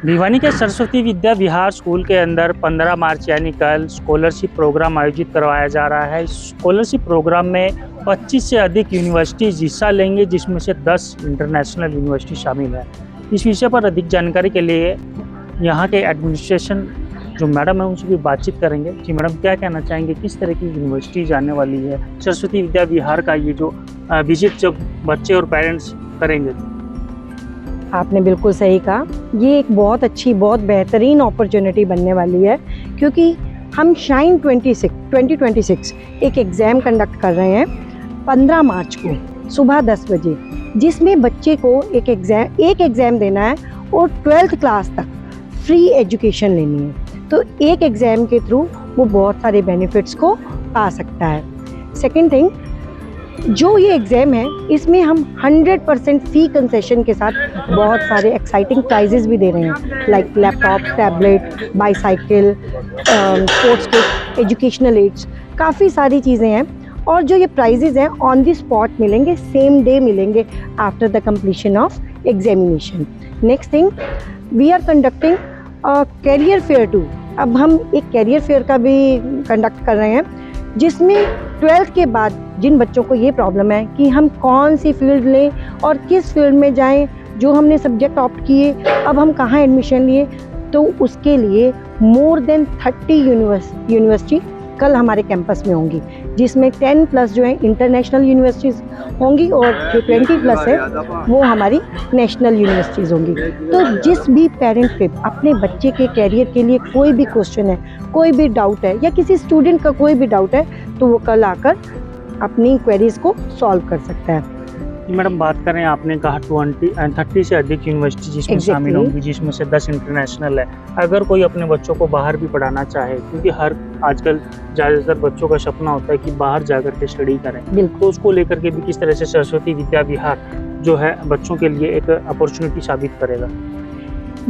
भिवानी के सरस्वती विद्या विहार स्कूल के अंदर 15 मार्च यानी कल स्कॉलरशिप प्रोग्राम आयोजित करवाया जा रहा है। स्कॉलरशिप प्रोग्राम में 25 से अधिक यूनिवर्सिटीज़ हिस्सा लेंगे, जिसमें से 10 इंटरनेशनल यूनिवर्सिटी शामिल है। इस विषय पर अधिक जानकारी के लिए यहाँ के एडमिनिस्ट्रेशन जो मैडम है उनसे भी बातचीत करेंगे। जी मैडम, क्या कहना चाहेंगे, किस तरह की यूनिवर्सिटीज आने वाली है सरस्वती विद्या विहार का ये जो विजिट जब बच्चे और पेरेंट्स करेंगे? आपने बिल्कुल सही कहा, ये एक बहुत अच्छी, बहुत बेहतरीन अपॉर्चुनिटी बनने वाली है, क्योंकि हम शाइन 2026 एक एग्ज़ाम कंडक्ट कर रहे हैं 15 मार्च को सुबह 10 बजे, जिसमें बच्चे को एक एग्ज़ाम देना है और 12th क्लास तक फ्री एजुकेशन लेनी है। तो एक एग्ज़ाम के थ्रू वो बहुत सारे बेनिफिट्स को पा सकता है। सेकेंड थिंग, जो ये एग्ज़ाम है इसमें हम 100% फ़ी कंसेशन के साथ बहुत सारे एक्साइटिंग प्राइजेज़ भी दे रहे हैं, like laptop, tablet, bicycle, sports kit, educational aids, काफ़ी सारी चीज़ें हैं। और जो ये प्राइजेज़ हैं ऑन द स्पॉट मिलेंगे, सेम डे मिलेंगे after the completion of examination. Next thing, we are conducting career fair too. अब हम एक कैरियर फेयर का भी कंडक्ट कर रहे हैं, जिसमें 12th के बाद जिन बच्चों को ये प्रॉब्लम है कि हम कौन सी फील्ड लें और किस फील्ड में जाएं, जो हमने सब्जेक्ट ऑप्ट किए अब हम कहाँ एडमिशन लिए, तो उसके लिए मोर देन 30 यूनिवर्सिटी कल हमारे कैंपस में होंगी, जिसमें 10+ जो है इंटरनेशनल यूनिवर्सिटीज़ होंगी और जो 20+ है वो हमारी नेशनल यूनिवर्सिटीज़ होंगी। तो जिस भी पेरेंट पे अपने बच्चे के कैरियर के लिए कोई भी क्वेश्चन है, कोई भी डाउट है, या किसी स्टूडेंट का कोई भी डाउट है, तो वो कल आकर अपनी क्वेरीज को सॉल्व कर सकता है। मैडम, बात करें, आपने कहा 30 से अधिक यूनिवर्सिटी जिसमें शामिल होंगी, जिसमें से 10 इंटरनेशनल है। अगर कोई अपने बच्चों को बाहर भी पढ़ाना चाहे, क्योंकि आजकल ज़्यादातर बच्चों का सपना होता है कि बाहर जाकर के स्टडी करें, तो उसको लेकर के भी किस तरह से सरस्वती विद्या विहार जो है बच्चों के लिए एक अपॉर्चुनिटी साबित करेगा?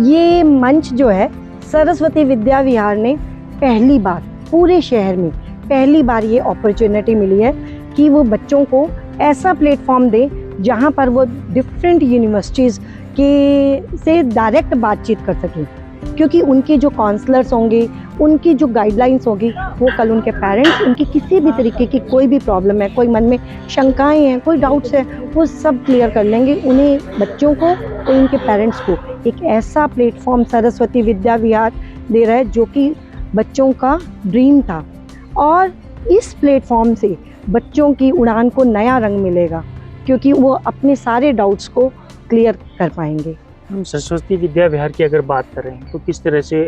ये मंच जो है सरस्वती विद्या विहार ने पहली बार पूरे शहर में पहली बार ये अपॉर्चुनिटी मिली है कि वो बच्चों को ऐसा प्लेटफॉर्म दे जहाँ पर वो डिफरेंट यूनिवर्सिटीज़ के से डायरेक्ट बातचीत कर सकें, क्योंकि उनके जो काउंसलर्स होंगे, उनकी जो गाइडलाइंस होगी, वो कल उनके पेरेंट्स, उनकी किसी भी तरीके की कोई भी प्रॉब्लम है, कोई मन में शंकाएं हैं, कोई डाउट्स हैं, वो सब क्लियर कर लेंगे। उन्हें बच्चों को और उनके पेरेंट्स को एक ऐसा प्लेटफॉर्म सरस्वती विद्या विहार दे रहा है जो कि बच्चों का ड्रीम था, और इस प्लेटफॉर्म से बच्चों की उड़ान को नया रंग मिलेगा, क्योंकि वो अपने सारे डाउट्स को क्लियर कर पाएंगे। हम सरस्वती विद्या विहार की अगर बात करें तो किस तरह से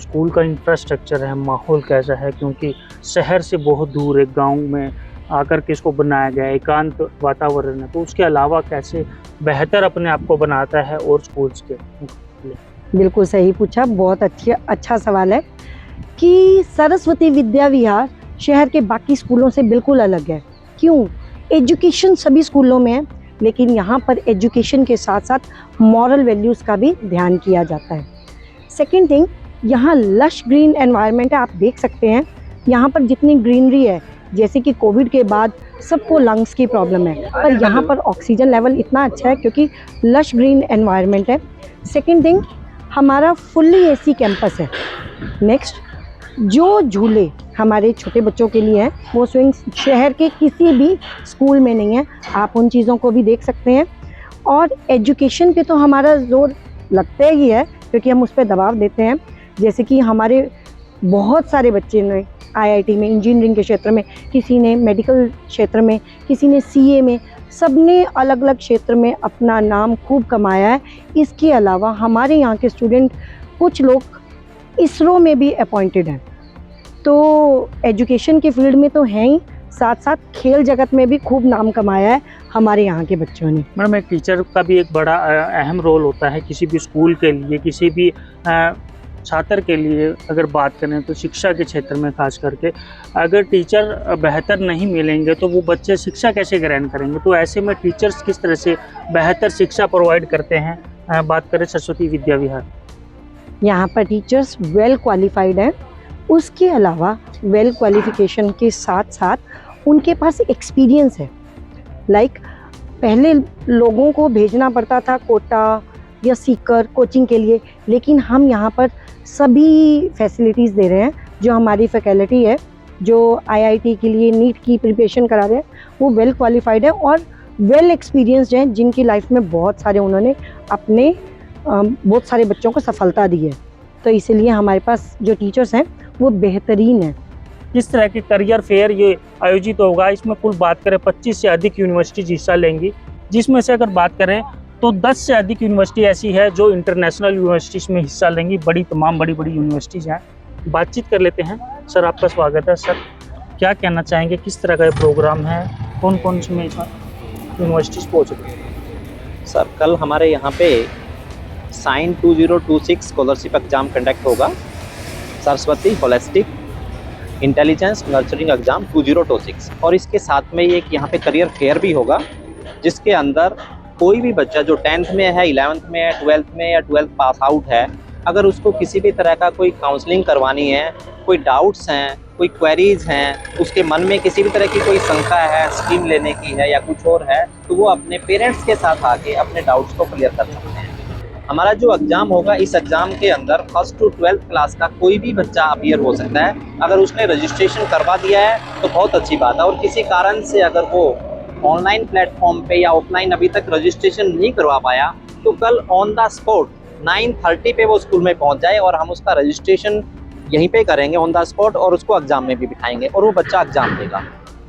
स्कूल का इंफ्रास्ट्रक्चर है, माहौल कैसा है, क्योंकि शहर से बहुत दूर एक गांव में आकर के इसको बनाया गया है, एकांत वातावरण है, तो उसके अलावा कैसे बेहतर अपने आप को बनाता है और स्कूल्स के? बिल्कुल सही पूछा, बहुत अच्छा सवाल है कि सरस्वती विद्या विहार शहर के बाकी स्कूलों से बिल्कुल अलग है। क्यों? एजुकेशन सभी स्कूलों में है, लेकिन यहाँ पर एजुकेशन के साथ साथ मॉरल वैल्यूज़ का भी ध्यान किया जाता है। सेकेंड थिंग, यहाँ लश ग्रीन एनवायरनमेंट है, आप देख सकते हैं यहाँ पर जितनी ग्रीनरी है, जैसे कि कोविड के बाद सबको लंग्स की प्रॉब्लम है, पर यहाँ पर ऑक्सीजन लेवल इतना अच्छा है क्योंकि लश ग्रीन एनवायरनमेंट है। सेकेंड थिंग, हमारा फुल्ली AC कैंपस है। नेक्स्ट, जो झूले हमारे छोटे बच्चों के लिए हैं, वो स्विंग शहर के किसी भी स्कूल में नहीं है, आप उन चीज़ों को भी देख सकते हैं। और एजुकेशन पे तो हमारा जोर लगता ही है, क्योंकि हम उस पर दबाव देते हैं। जैसे कि हमारे बहुत सारे बच्चे ने IIT में, इंजीनियरिंग के क्षेत्र में, किसी ने मेडिकल क्षेत्र में, किसी ने CA में, सब ने अलग अलग क्षेत्र में अपना नाम खूब कमाया है। इसके अलावा हमारे यहाँ के स्टूडेंट कुछ लोग ISRO में भी अपॉइंटेड हैं। तो एजुकेशन के फील्ड में तो हैं ही, साथ साथ खेल जगत में भी खूब नाम कमाया है हमारे यहाँ के बच्चों ने। मैडम, एक टीचर का भी एक बड़ा अहम रोल होता है किसी भी स्कूल के लिए, किसी भी छात्र के लिए। अगर बात करें तो शिक्षा के क्षेत्र में खास करके, अगर टीचर बेहतर नहीं मिलेंगे तो वो बच्चे शिक्षा कैसे ग्रहण करेंगे? तो ऐसे में टीचर्स किस तरह से बेहतर शिक्षा प्रोवाइड करते हैं? बात करें सरस्वती विद्या विहार, यहाँ पर टीचर्स वेल क्वालिफाइड हैं। उसके अलावा वेल क्वालिफिकेशन के साथ साथ उनके पास एक्सपीरियंस है। लाइक पहले लोगों को भेजना पड़ता था कोटा या सीकर कोचिंग के लिए, लेकिन हम यहाँ पर सभी फैसिलिटीज़ दे रहे हैं। जो हमारी फैकल्टी है जो IIT के लिए नीट की प्रिपरेशन करा रहे हैं, वो वेल क्वालिफाइड है और वेल एक्सपीरियंस्ड हैं, जिनकी लाइफ में बहुत सारे उन्होंने अपने बहुत सारे बच्चों को सफलता दी है। तो इसीलिए हमारे पास जो टीचर्स हैं वो बेहतरीन हैं। किस तरह के करियर फेयर ये आयोजित होगा, इसमें कुल बात करें 25 से अधिक यूनिवर्सिटीज हिस्सा लेंगी, जिसमें से अगर बात करें तो 10 से अधिक यूनिवर्सिटी ऐसी है जो इंटरनेशनल यूनिवर्सिटीज़ में हिस्सा लेंगी। तमाम बड़ी बड़ी यूनिवर्सिटीज़ हैं। बातचीत कर लेते हैं। सर, आपका स्वागत है। सर, क्या कहना चाहेंगे, किस तरह का ये प्रोग्राम है, कौन कौन से में यूनिवर्सिटीज़ पहुँच रही है? सर, कल हमारे यहाँ पे साइन 2026 स्कॉलरशिप एग्ज़ाम कंडक्ट होगा। Saraswati holistic intelligence nurturing exam 2026, और इसके साथ में एक यहाँ पे करियर फेयर भी होगा, जिसके अंदर कोई भी बच्चा जो 10th में है, 11th में है, 12th में या 12th पास आउट है, अगर उसको किसी भी तरह का कोई काउंसलिंग करवानी है, कोई डाउट्स हैं, कोई क्वेरीज हैं, उसके मन में किसी भी तरह की कोई शंका है, स्कीम लेने की है या कुछ और है, तो वो अपने पेरेंट्स के साथ आके अपने डाउट्स को क्लियर कर सकते हैं। हमारा जो एग्ज़ाम होगा, इस एग्ज़ाम के अंदर 1st to 12th क्लास का कोई भी बच्चा अपीयर हो सकता है। अगर उसने रजिस्ट्रेशन करवा दिया है तो बहुत अच्छी बात है, और किसी कारण से अगर वो ऑनलाइन प्लेटफॉर्म पे या ऑफलाइन अभी तक रजिस्ट्रेशन नहीं करवा पाया, तो कल ऑन द स्पॉट 9:30 पे वो स्कूल में पहुंच जाए और हम उसका रजिस्ट्रेशन यहीं पे करेंगे ऑन द स्पॉट, और उसको एग्ज़ाम में भी बिठाएंगे और वो बच्चा एग्ज़ाम देगा।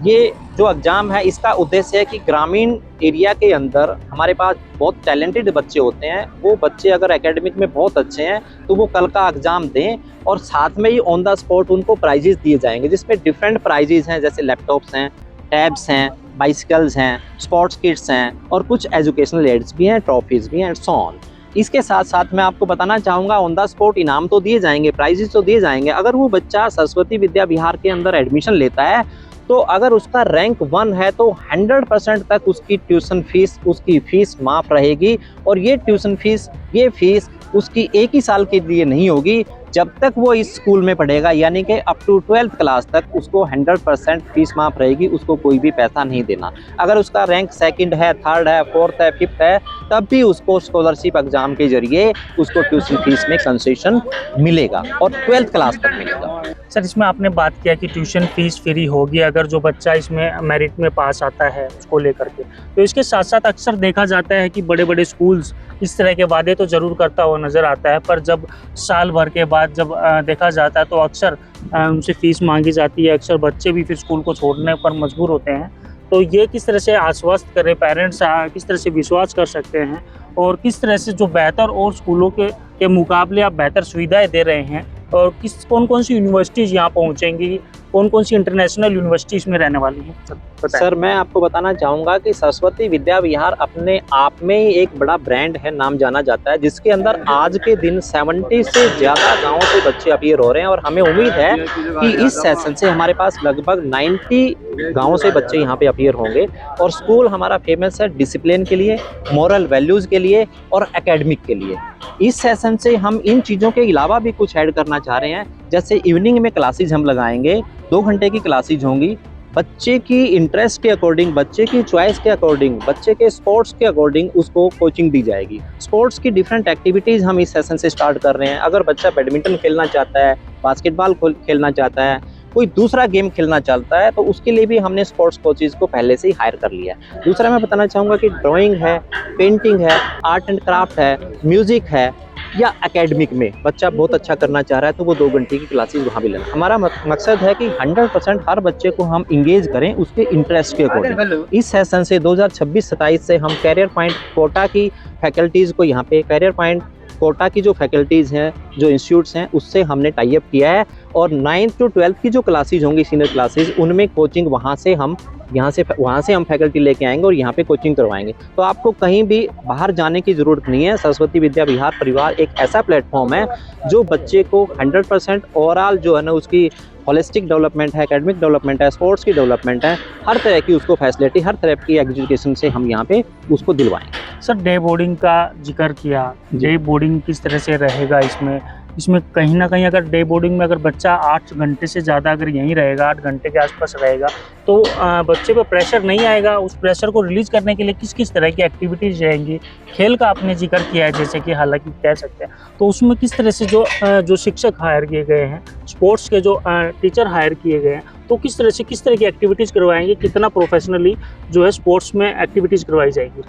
ये जो एग्ज़ाम है, इसका उद्देश्य है कि ग्रामीण एरिया के अंदर हमारे पास बहुत टैलेंटेड बच्चे होते हैं। वो बच्चे अगर एकेडमिक में बहुत अच्छे हैं तो वो कल का एग्ज़ाम दें, और साथ में ही ऑन द स्पॉट उनको प्राइजेस दिए जाएंगे, जिसमें डिफरेंट प्राइजेस हैं, जैसे लैपटॉप्स हैं, टैब्स हैं, बाइसिकल्स हैं, स्पोर्ट्स किट्स हैं, और कुछ एजुकेशनल एड्स भी हैं, ट्रॉफीज़ भी हैं, एंड सो ऑन। इसके साथ साथ मैं आपको बताना चाहूँगा, ऑन द स्पॉट इनाम तो दिए जाएंगे, प्राइजेस तो दिए जाएंगे। अगर वो बच्चा सरस्वती विद्या विहार के अंदर एडमिशन लेता है, तो अगर उसका रैंक 1 है तो 100% तक उसकी ट्यूशन फीस, उसकी फ़ीस माफ़ रहेगी। और ये ट्यूशन फीस, ये फ़ीस उसकी एक ही साल के लिए नहीं होगी, जब तक वो इस स्कूल में पढ़ेगा, यानी कि अप टू 12th क्लास तक उसको 100% फीस माफ़ रहेगी, उसको कोई भी पैसा नहीं देना। अगर उसका रैंक 2nd है, 3rd है, 4th है, 5th है, तब भी उसको स्कॉलरशिप एग्ज़ाम के जरिए उसको ट्यूशन फीस में कंसेशन मिलेगा, और 12th क्लास तक मिलेगा। सर, इसमें आपने बात किया कि ट्यूशन फीस फ्री होगी अगर जो बच्चा इसमें मेरिट में पास आता है उसको लेकर के। तो इसके साथ साथ अक्सर देखा जाता है कि बड़े बड़े स्कूल्स इस तरह के वादे तो ज़रूर करता हुआ नज़र आता है, पर जब साल भर के बाद जब देखा जाता है तो अक्सर उनसे फ़ीस मांगी जाती है। अक्सर बच्चे भी फिर स्कूल को छोड़ने पर मजबूर होते हैं। तो ये किस तरह से आश्वस्त करें पेरेंट्स, किस तरह से विश्वास कर सकते हैं, और किस तरह से जो बेहतर और स्कूलों के मुकाबले आप बेहतर सुविधाएं दे रहे हैं, और कौन कौन सी यूनिवर्सिटीज़ यहाँ पहुँचेंगी, कौन कौन सी इंटरनेशनल यूनिवर्सिटीज़ में रहने वाली हैं? सर, मैं आपको बताना चाहूँगा कि सरस्वती विद्या विहार अपने आप में ही एक बड़ा ब्रांड है, नाम जाना जाता है, जिसके अंदर आज के दिन 70 से ज़्यादा गाँवों से बच्चे अपीयर हो रहे हैं। और हमें उम्मीद है कि इस सेशन से हमारे पास लगभग 90 गाँवों से बच्चे यहाँ पे अपीयर होंगे। और स्कूल हमारा फेमस है डिसिप्लिन के लिए, मॉरल वैल्यूज़ के लिए और एकेडमिक के लिए। इस सेशन से हम इन चीज़ों के अलावा भी कुछ ऐड करना चाह रहे हैं, जैसे इवनिंग में क्लासेज हम लगाएंगे, 2 घंटे की क्लासेज होंगी। बच्चे की इंटरेस्ट के अकॉर्डिंग, बच्चे की चॉइस के अकॉर्डिंग, बच्चे के स्पोर्ट्स के अकॉर्डिंग उसको कोचिंग दी जाएगी। स्पोर्ट्स की डिफरेंट एक्टिविटीज़ हम इस सेशन से स्टार्ट कर रहे हैं। अगर बच्चा बैडमिंटन खेलना चाहता है, बास्केटबॉल खेलना चाहता है, कोई दूसरा गेम खेलना चाहता है, तो उसके लिए भी हमने स्पोर्ट्स कोचेज को पहले से ही हायर कर लिया है। दूसरा मैं बताना चाहूँगा कि ड्राइंग है, पेंटिंग है, आर्ट एंड क्राफ्ट है, म्यूज़िक है, या एकेडमिक में बच्चा बहुत अच्छा करना चाह रहा है तो वो 2 घंटे की क्लासेस वहाँ भी लेना। हमारा मकसद है कि 100% हर बच्चे को हम इंगेज करें उसके इंटरेस्ट के अकॉर्डिंग। इस सेशन से 2026-27 से हम कैरियर पॉइंट कोटा की फैकल्टीज़ को यहाँ पे, कैरियर पॉइंट कोटा की जो फैकल्टीज़ हैं, जो इंस्टीट्यूट्स हैं, उससे हमने टाई अप किया है। और 9th to 12th की जो क्लासेज होंगी, सीनियर क्लासेज, उनमें कोचिंग वहाँ से हम फैकल्टी लेके आएंगे और यहाँ पे कोचिंग करवाएंगे। तो आपको कहीं भी बाहर जाने की ज़रूरत नहीं है। सरस्वती विद्या विहार परिवार एक ऐसा प्लेटफॉर्म है जो बच्चे को 100% ओवरऑल जो है ना, उसकी होलिस्टिक डेवलपमेंट है, एकेडमिक डेवलपमेंट है, स्पोर्ट्स की डेवलपमेंट है, हर तरह की उसको फैसिलिटी, हर तरह की एजुकेशन से हम यहाँ पे उसको दिलवाएंगे। सर, डे बोर्डिंग का जिक्र किया, डे बोर्डिंग किस तरह से रहेगा इसमें, इसमें कहीं ना कहीं अगर डे बोर्डिंग में अगर बच्चा 8 घंटे से ज़्यादा अगर यहीं रहेगा, 8 घंटे के आसपास रहेगा, तो बच्चे पे प्रेशर नहीं आएगा। उस प्रेशर को रिलीज़ करने के लिए किस किस तरह की एक्टिविटीज़ रहेंगी? खेल का आपने जिक्र किया है जैसे कि, हालांकि कह सकते हैं, तो उसमें किस तरह से जो शिक्षक हायर किए गए हैं, स्पोर्ट्स के जो टीचर हायर किए गए हैं, तो किस तरह की एक्टिविटीज़ करवाएंगे, कितना प्रोफेशनली जो है स्पोर्ट्स में एक्टिविटीज़ करवाई जाएगी?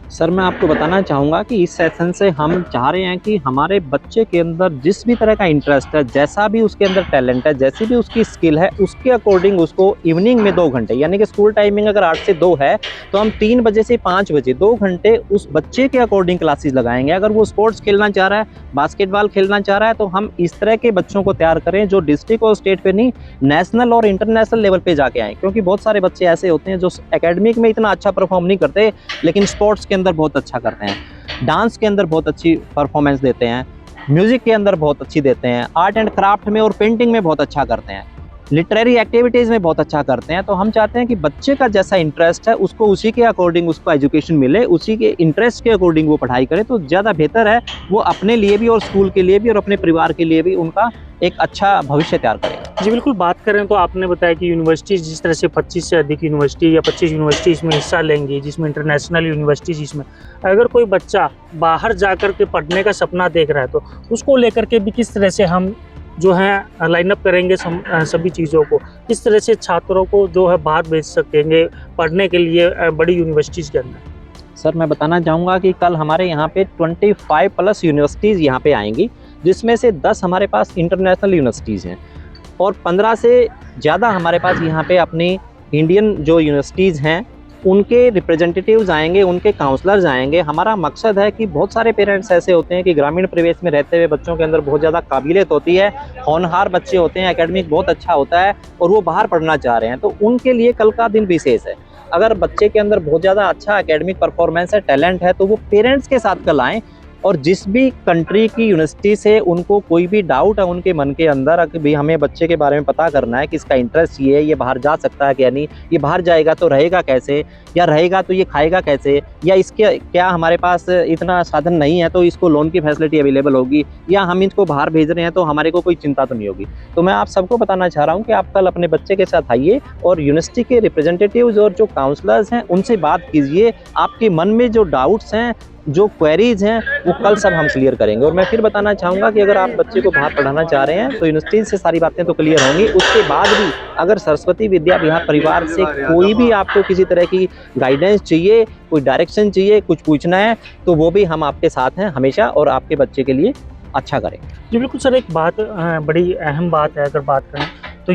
सर मैं आपको बताना चाहूँगा कि इस सेशन से हम चाह रहे हैं कि हमारे बच्चे के अंदर जिस भी तरह का इंटरेस्ट है, जैसा भी उसके अंदर टैलेंट है, जैसी भी उसकी स्किल है, उसके अकॉर्डिंग उसको इवनिंग में 2 घंटे, यानी कि स्कूल टाइमिंग अगर 8 से 2 है तो हम 3 बजे से 5 बजे 2 घंटे उस बच्चे के अकॉर्डिंग क्लासेस लगाएंगे। अगर वो स्पोर्ट्स खेलना चाह रहा है, बास्केटबॉल खेलना चाह रहा है, तो हम इस तरह के बच्चों को तैयार करें जो डिस्ट्रिक्ट और स्टेट पे नहीं, नेशनल और इंटरनेशनल लेवल पे जाके आएँ। क्योंकि बहुत सारे बच्चे ऐसे होते हैं जो एकेडमिक में इतना अच्छा परफॉर्म नहीं करते, लेकिन स्पोर्ट्स के अंदर बहुत अच्छा करते हैं, डांस के अंदर बहुत अच्छी परफॉर्मेंस देते हैं, म्यूजिक के अंदर बहुत अच्छी देते हैं, आर्ट एंड क्राफ्ट में और पेंटिंग में बहुत अच्छा करते हैं, लिटरेरी एक्टिविटीज़ में बहुत अच्छा करते हैं। तो हम चाहते हैं कि बच्चे का जैसा इंटरेस्ट है उसको उसी के अकॉर्डिंग उसको एजुकेशन मिले, उसी के इंटरेस्ट के अकॉर्डिंग वो पढ़ाई करे, तो ज़्यादा बेहतर है। वो अपने लिए भी और स्कूल के लिए भी और अपने परिवार के लिए भी उनका एक अच्छा भविष्य तैयार करेगा। जी बिल्कुल, बात करें तो आपने बताया कि यूनिवर्सिटीज़ जिस तरह से 25 से अधिक यूनिवर्सिटी या 25 यूनिवर्सिटी इसमें हिस्सा लेंगी, जिसमें इंटरनेशनल यूनिवर्सिटीज़, इसमें अगर कोई बच्चा बाहर जाकर के पढ़ने का सपना देख रहा है तो उसको लेकर के भी किस तरह से हम जो है लाइनअप करेंगे सभी चीज़ों को, किस तरह से छात्रों को जो है बाहर भेज सकेंगे पढ़ने के लिए बड़ी यूनिवर्सिटीज़ के अंदर? सर मैं बताना चाहूँगा कि कल हमारे यहाँ पे 25+ यूनिवर्सिटीज़ यहाँ पे आएंगी, जिसमें से 10 हमारे पास इंटरनेशनल यूनिवर्सिटीज़ हैं और 15 से ज़्यादा हमारे पास यहाँ पे अपनी इंडियन जो यूनिवर्सिटीज़ हैं उनके रिप्रेजेंटेटिव्स आएंगे, उनके काउंसलर्स आएंगे। हमारा मकसद है कि बहुत सारे पेरेंट्स ऐसे होते हैं कि ग्रामीण परिवेश में रहते हुए बच्चों के अंदर बहुत ज़्यादा काबिलियत होती है, होनहार बच्चे होते हैं, एकेडमिक बहुत अच्छा होता है और वो बाहर पढ़ना चाह रहे हैं, तो उनके लिए कल का दिन विशेष है। अगर बच्चे के अंदर बहुत ज़्यादा अच्छा एकेडमिक परफॉर्मेंस है, टैलेंट है, तो वो पेरेंट्स के साथ कल आएँ और जिस भी कंट्री की यूनिवर्सिटी से उनको कोई भी डाउट है उनके मन के अंदर कि भाई हमें बच्चे के बारे में पता करना है कि इसका इंटरेस्ट ये है, ये बाहर जा सकता है क्या नहीं, ये बाहर जाएगा तो रहेगा कैसे, या रहेगा तो ये खाएगा कैसे, या इसके क्या हमारे पास इतना साधन नहीं है तो इसको लोन की फैसिलिटी अवेलेबल होगी, या हम इसको बाहर भेज रहे हैं तो हमारे को कोई चिंता तो नहीं होगी। तो मैं आप सबको बताना चाह रहा हूँ कि आप कल अपने बच्चे के साथ आइए और यूनिवर्सिटी के रिप्रेजेंटेटिव्स और जो काउंसलर्स हैं उनसे बात कीजिए। आपके मन में जो डाउट्स हैं, जो क्वेरीज हैं, वो कल सब हम क्लियर करेंगे। और मैं फिर बताना चाहूँगा कि अगर आप बच्चे को बाहर पढ़ाना चाह रहे हैं तो यूनिवर्सिटी से सारी बातें तो क्लियर होंगी। उसके बाद भी अगर सरस्वती विद्या विहार परिवार से कोई भी आपको किसी तरह की गाइडेंस चाहिए, कोई डायरेक्शन चाहिए, कुछ पूछना है, तो वो भी हम आपके साथ हैं हमेशा और आपके बच्चे के लिए अच्छा करें। जी बिल्कुल सर, एक बात बड़ी अहम बात है, अगर बात करें तो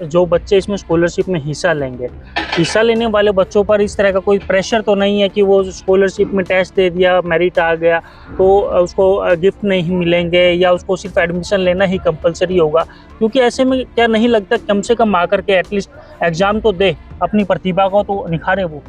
जो बच्चे इसमें स्कॉलरशिप में हिस्सा लेंगे, हिस्सा लेने वाले बच्चों पर इस तरह का कोई प्रेशर तो नहीं है कि वो स्कॉलरशिप में टेस्ट दे दिया, मेरिट आ गया तो उसको गिफ्ट नहीं मिलेंगे या उसको सिर्फ एडमिशन लेना ही कंपलसरी होगा? क्योंकि ऐसे में क्या नहीं लगता कम से कम आकर के एटलीस्ट एग्ज़ाम तो दे, अपनी प्रतिभा को तो निखारे वो?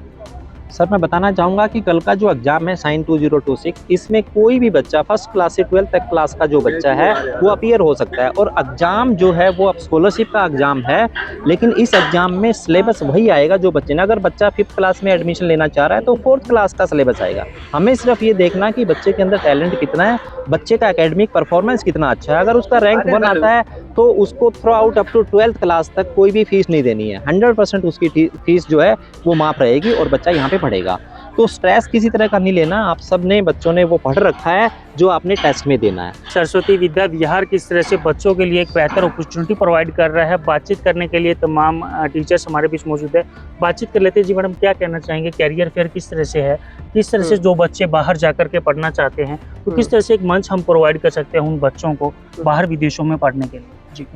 सर मैं बताना चाहूँगा कि कल का जो एग्ज़ाम है साइन 2026, इसमें कोई भी बच्चा फर्स्ट क्लास से 12th तक क्लास का जो बच्चा है वो अपीयर हो सकता है। और एग्ज़ाम जो है वो अब स्कॉलरशिप का एग्ज़ाम है, लेकिन इस एग्ज़ाम में सिलेबस वही आएगा जो बच्चे ने, अगर बच्चा 5th क्लास में एडमिशन लेना चाह रहा है तो 4th क्लास का सिलेबस आएगा। हमें सिर्फ ये देखना कि बच्चे के अंदर टैलेंट कितना है, बच्चे का एकेडमिक परफॉर्मेंस कितना अच्छा है। अगर उसका रैंक 1 आता है तो उसको throughout up to 12th class तक कोई भी फीस नहीं देनी है, 100% उसकी फीस जो है वो माफ़ रहेगी और बच्चा यहाँ पे पढ़ेगा। तो स्ट्रेस किसी तरह का नहीं लेना, आप सब ने बच्चों ने वो पढ़ रखा है जो आपने टेस्ट में देना है। सरस्वती विद्या विहार किस तरह से बच्चों के लिए एक बेहतर अपॉर्चुनिटी प्रोवाइड कर रहा है, बातचीत करने के लिए तमाम टीचर्स हमारे बीच मौजूद है। बातचीत कर लेते हैं। जी मैडम, क्या कहना चाहेंगे, कैरियर फेयर किस तरह से है, किस तरह से जो बच्चे बाहर जाकर के पढ़ना चाहते हैं तो किस तरह से एक मंच हम प्रोवाइड कर सकते हैं उन बच्चों को बाहर विदेशों में पढ़ने के लिए?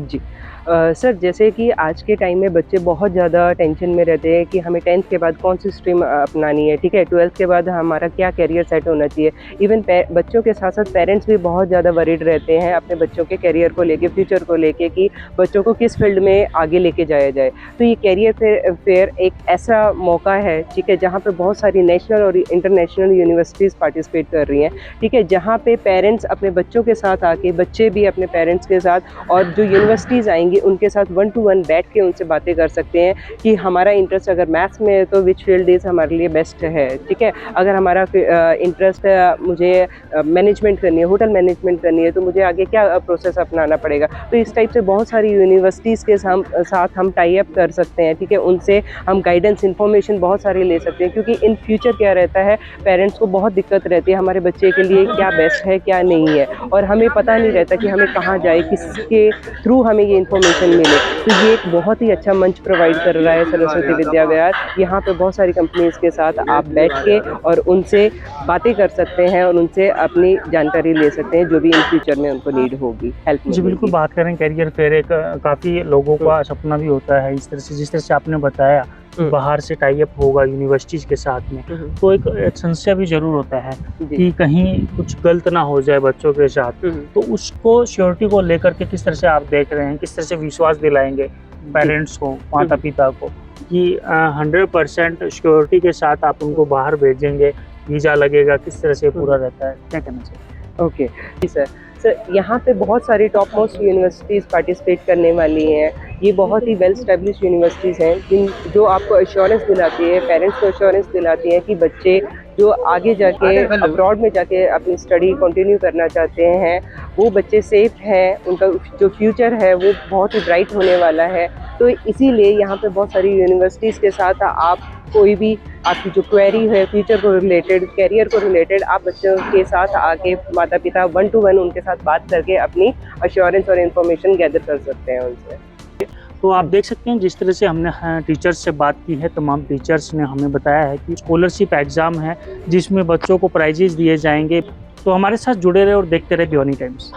जी सर, जैसे कि आज के टाइम में बच्चे बहुत ज़्यादा टेंशन में रहते हैं कि हमें 10th के बाद कौन सी स्ट्रीम अपनानी है, ठीक है, 12th के बाद हमारा क्या करियर सेट होना चाहिए। इवन बच्चों के साथ साथ पेरेंट्स भी बहुत ज़्यादा वरीड रहते हैं अपने बच्चों के करियर को लेके, फ्यूचर को लेके कि बच्चों को किस फील्ड में आगे लेके जाया जाए। तो ये करियर फेयर एक ऐसा मौका है, ठीक है, जहाँ पे बहुत सारी नेशनल और इंटरनेशनल यूनिवर्सिटीज़ पार्टिसिपेट कर रही हैं, ठीक है, जहाँ पे पेरेंट्स अपने बच्चों के साथ आके, बच्चे भी अपने पेरेंट्स के साथ, और जो यूनिवर्सिटीज़ आएंगी ये उनके साथ 1 to 1 बैठ के उनसे बातें कर सकते हैं कि हमारा इंटरेस्ट अगर मैथ्स में है तो विच फील्ड इज़ हमारे लिए बेस्ट है, ठीक है। अगर हमारा इंटरेस्ट मुझे मैनेजमेंट करनी है, होटल मैनेजमेंट करनी है, तो मुझे आगे क्या प्रोसेस अपनाना पड़ेगा। तो इस टाइप से बहुत सारी यूनिवर्सिटीज़ के साथ हम टाई अप कर सकते हैं, ठीक है। उनसे हम गाइडेंस इन्फॉर्मेशन बहुत सारी ले सकते हैं, क्योंकि इन फ्यूचर क्या रहता है, पेरेंट्स को बहुत दिक्कत रहती है हमारे बच्चे के लिए क्या बेस्ट है क्या नहीं है, और हमें पता नहीं रहता कि हमें कहाँ जाए, किसके थ्रू हमें ये इन्फॉर्मेशन मिले। तो ये एक बहुत ही अच्छा मंच प्रोवाइड कर रहा है सरस्वती विद्या विहार। यहाँ पे बहुत सारी कंपनीज़ के साथ आप बैठ के और उनसे बातें कर सकते हैं और उनसे अपनी जानकारी ले सकते हैं, जो भी इन फ्यूचर में उनको नीड होगी, हेल्प जी बिल्कुल, बात करें कैरियर फेयर, एक काफ़ी लोगों का सपना भी होता है इस तरह से, जिस तरह से आपने बताया बाहर से टाई अप होगा यूनिवर्सिटीज़ के साथ में, तो एक संशय भी ज़रूर होता है कि कहीं कुछ गलत ना हो जाए बच्चों के साथ। तो उसको श्योरिटी को लेकर के किस तरह से आप देख रहे हैं, किस तरह से विश्वास दिलाएंगे पेरेंट्स को, माता पिता को कि 100% श्योरिटी के साथ आप उनको बाहर भेजेंगे, वीज़ा लगेगा, किस तरह से पूरा रहता है, क्या कहना चाहिए? ओके जी सर, यहाँ पे बहुत सारी टॉप मोस्ट यूनिवर्सिटीज़ पार्टिसिपेट करने वाली हैं। ये बहुत ही वेल स्टैब्लिश यूनिवर्सिटीज़ हैं जो आपको एश्योरेंस दिलाती है, पेरेंट्स को एश्योरेंस दिलाती है कि बच्चे जो आगे जाके अब्रॉड में जाके अपनी स्टडी कंटिन्यू करना चाहते हैं, वो बच्चे सेफ हैं, उनका जो फ्यूचर है वो बहुत ही ब्राइट होने वाला है। तो इसीलिए यहाँ पे बहुत सारी यूनिवर्सिटीज़ के साथ आप कोई भी आपकी जो क्वेरी है फ्यूचर को रिलेटेड, कैरियर को रिलेटेड, आप बच्चों के साथ आके माता पिता 1 to 1 उनके साथ बात करके अपनी अश्योरेंस और इन्फॉर्मेशन गैदर कर सकते हैं उनसे। तो आप देख सकते हैं जिस तरह से हमने टीचर्स से बात की है, तमाम टीचर्स ने हमें बताया है कि स्कॉलरशिप एग्ज़ाम है जिसमें बच्चों को प्राइजेस दिए जाएंगे। तो हमारे साथ जुड़े रहे और देखते रहे भिवानी टाइम्स।